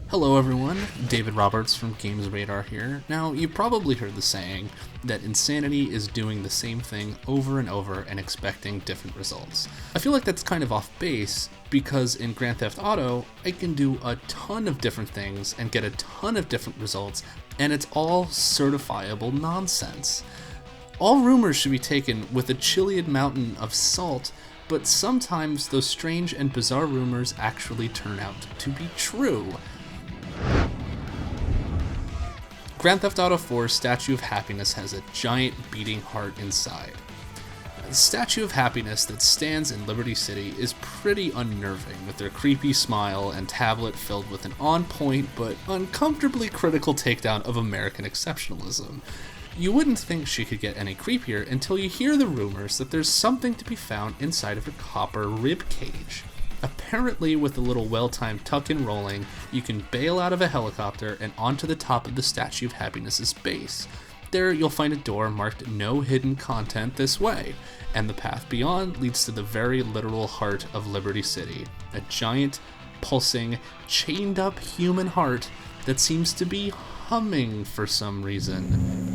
Hello everyone, David Roberts from GamesRadar here. Now, you probably heard the saying that insanity is doing the same thing over and over and expecting different results. I feel like that's kind of off base because in Grand Theft Auto, I can do a ton of different things and get a ton of different results, and it's all certifiable nonsense. All rumors should be taken with a Chilean mountain of salt, but sometimes those strange and bizarre rumors actually turn out to be true. Grand Theft Auto 4's Statue of Happiness has a giant beating heart inside. The Statue of Happiness that stands in Liberty City is pretty unnerving, with their creepy smile and tablet filled with an on-point but uncomfortably critical takedown of American exceptionalism. You wouldn't think she could get any creepier until you hear the rumors that there's something to be found inside of her copper rib cage. Apparently, with a little well-timed tuck and rolling, you can bail out of a helicopter and onto the top of the Statue of Happiness's base. There, you'll find a door marked "No Hidden Content This Way," and the path beyond leads to the very literal heart of Liberty City, a giant, pulsing, chained-up human heart that seems to be humming for some reason.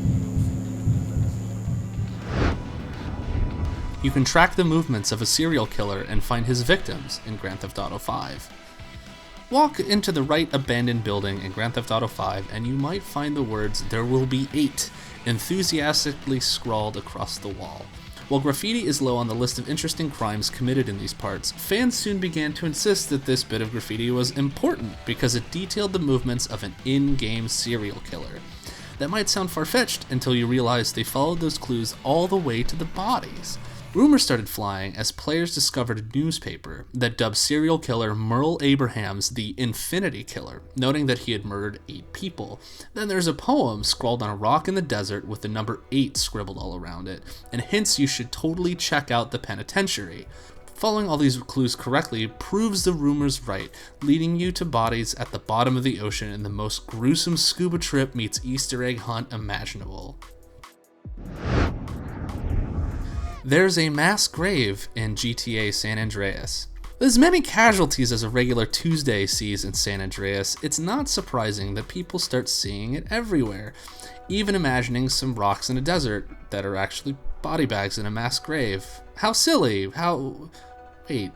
You can track the movements of a serial killer and find his victims in Grand Theft Auto 5. Walk into the right abandoned building in Grand Theft Auto 5 and you might find the words "There will be 8" enthusiastically scrawled across the wall. While graffiti is low on the list of interesting crimes committed in these parts, fans soon began to insist that this bit of graffiti was important because it detailed the movements of an in-game serial killer. That might sound far-fetched until you realize they followed those clues all the way to the bodies. Rumors started flying as players discovered a newspaper that dubbed serial killer Merle Abrahams the Infinity Killer, noting that he had murdered 8 people. Then there's a poem scrawled on a rock in the desert with the number 8 scribbled all around it, and hints you should totally check out the penitentiary. Following all these clues correctly proves the rumors right, leading you to bodies at the bottom of the ocean in the most gruesome scuba trip meets Easter egg hunt imaginable. There's a mass grave in GTA San Andreas. With as many casualties as a regular Tuesday sees in San Andreas, it's not surprising that people start seeing it everywhere, even imagining some rocks in a desert that are actually body bags in a mass grave. How silly, wait,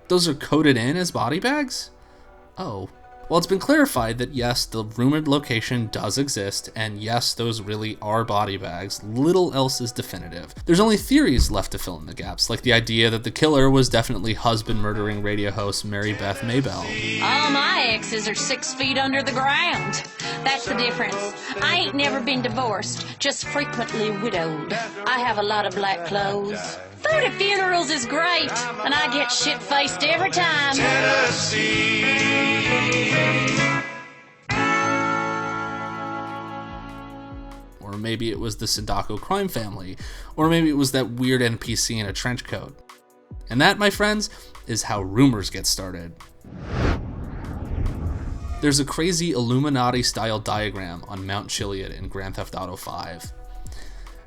those are coded in as body bags? Oh. Well, it's been clarified that yes, the rumored location does exist, and yes, those really are body bags. Little else is definitive. There's only theories left to fill in the gaps, like the idea that the killer was definitely husband-murdering radio host Mary Beth Maybell. All my exes are 6 feet under the ground. That's the difference. I ain't never been divorced, just frequently widowed. I have a lot of black clothes. 30 funerals is great, and I get shit-faced every time. Or maybe it was the Sadako crime family, or maybe it was that weird NPC in a trench coat. And that, my friends, is how rumors get started. There's a crazy Illuminati-style diagram on Mount Chiliad in Grand Theft Auto 5.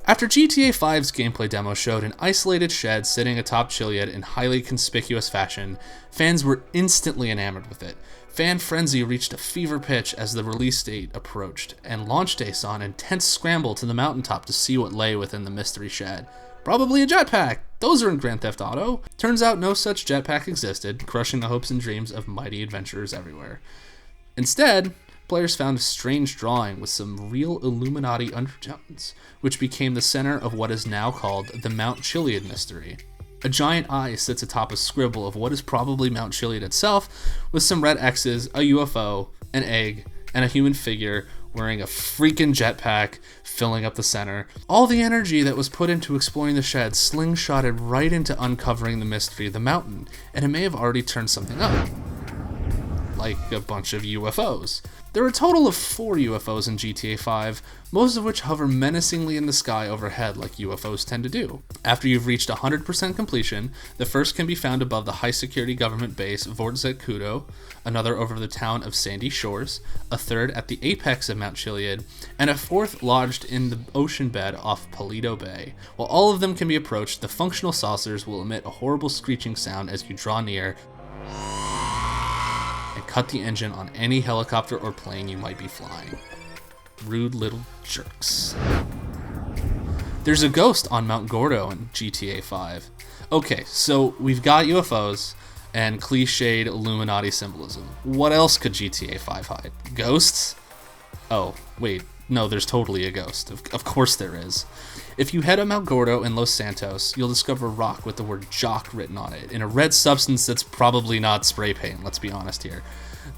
After GTA 5's gameplay demo showed an isolated shed sitting atop Chiliad in highly conspicuous fashion, fans were instantly enamored with it. Fan frenzy reached a fever pitch as the release date approached, and launch day saw an intense scramble to the mountaintop to see what lay within the mystery shed. Probably a jetpack! Those are in Grand Theft Auto! Turns out no such jetpack existed, crushing the hopes and dreams of mighty adventurers everywhere. Instead, players found a strange drawing with some real Illuminati undertones, which became the center of what is now called the Mount Chiliad mystery. A giant eye sits atop a scribble of what is probably Mount Chiliad itself, with some red X's, a UFO, an egg, and a human figure wearing a freaking jetpack filling up the center. All the energy that was put into exploring the shed slingshotted right into uncovering the mystery of the mountain, and it may have already turned something up. Like a bunch of UFOs. There are a total of 4 UFOs in GTA 5, most of which hover menacingly in the sky overhead like UFOs tend to do. After you've reached 100% completion, the first can be found above the high-security government base Vortzet Kudo, another over the town of Sandy Shores, a third at the apex of Mount Chiliad, and a fourth lodged in the ocean bed off Paleto Bay. While all of them can be approached, the functional saucers will emit a horrible screeching sound as you draw near and cut the engine on any helicopter or plane you might be flying. Rude little jerks. There's a ghost on Mount Gordo in GTA 5. Okay, so we've got UFOs and cliched Illuminati symbolism. What else could GTA 5 hide? Ghosts? Oh, wait, no, there's totally a ghost. Of course there is. If you head to Mount Gordo in Los Santos, you'll discover a rock with the word jock written on it, in a red substance that's probably not spray paint, let's be honest here.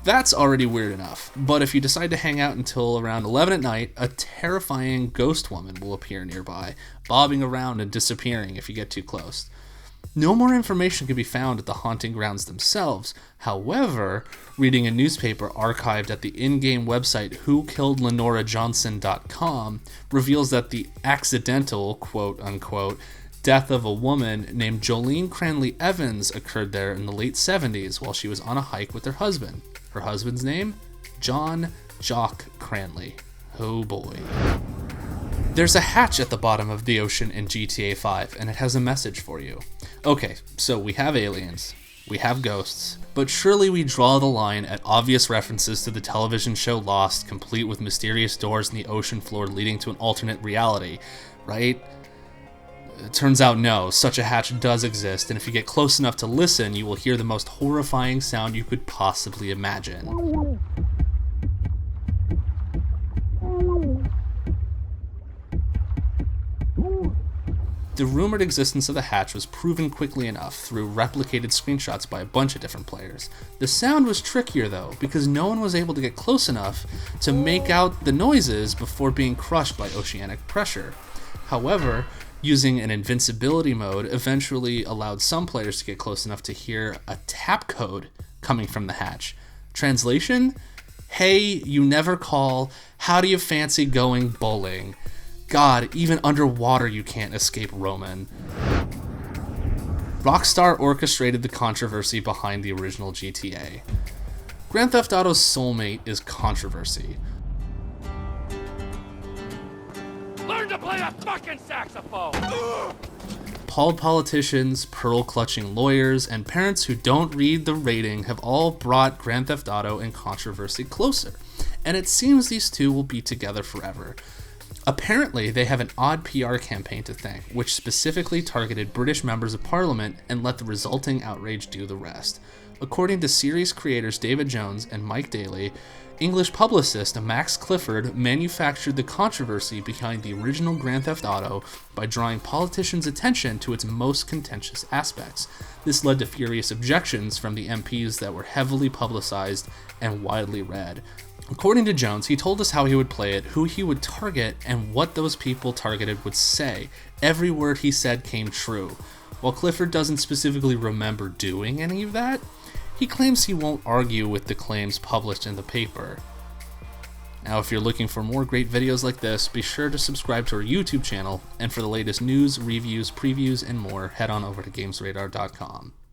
That's already weird enough, but if you decide to hang out until around 11 at night, a terrifying ghost woman will appear nearby, bobbing around and disappearing if you get too close. No more information can be found at the haunting grounds themselves. However, reading a newspaper archived at the in-game website whokilledlenorajohnson.com reveals that the accidental, quote-unquote, death of a woman named Jolene Cranley Evans occurred there in the late 70s while she was on a hike with her husband. Her husband's name? John Jock Cranley. Oh boy. There's a hatch at the bottom of the ocean in GTA 5, and it has a message for you. Okay, so we have aliens, we have ghosts, but surely we draw the line at obvious references to the television show Lost, complete with mysterious doors in the ocean floor leading to an alternate reality, right? It turns out no, such a hatch does exist, and if you get close enough to listen, you will hear the most horrifying sound you could possibly imagine. The rumored existence of the hatch was proven quickly enough through replicated screenshots by a bunch of different players. The sound was trickier though, because no one was able to get close enough to make out the noises before being crushed by oceanic pressure. However, using an invincibility mode eventually allowed some players to get close enough to hear a tap code coming from the hatch. Translation? Hey, you never call, how do you fancy going bowling? God, even underwater you can't escape Roman. Rockstar orchestrated the controversy behind the original GTA. Grand Theft Auto's soulmate is controversy. Learn to play a fucking saxophone! Appalled politicians, pearl-clutching lawyers, and parents who don't read the rating have all brought Grand Theft Auto and controversy closer, and it seems these two will be together forever. Apparently, they have an odd PR campaign to thank, which specifically targeted British members of parliament and let the resulting outrage do the rest. According to series creators David Jones and Mike Daly, English publicist Max Clifford manufactured the controversy behind the original Grand Theft Auto by drawing politicians' attention to its most contentious aspects. This led to furious objections from the MPs that were heavily publicized and widely read. According to Jones, he told us how he would play it, who he would target, and what those people targeted would say. Every word he said came true. While Clifford doesn't specifically remember doing any of that, he claims he won't argue with the claims published in the paper. Now, if you're looking for more great videos like this, be sure to subscribe to our YouTube channel, and for the latest news, reviews, previews, and more, head on over to GamesRadar.com.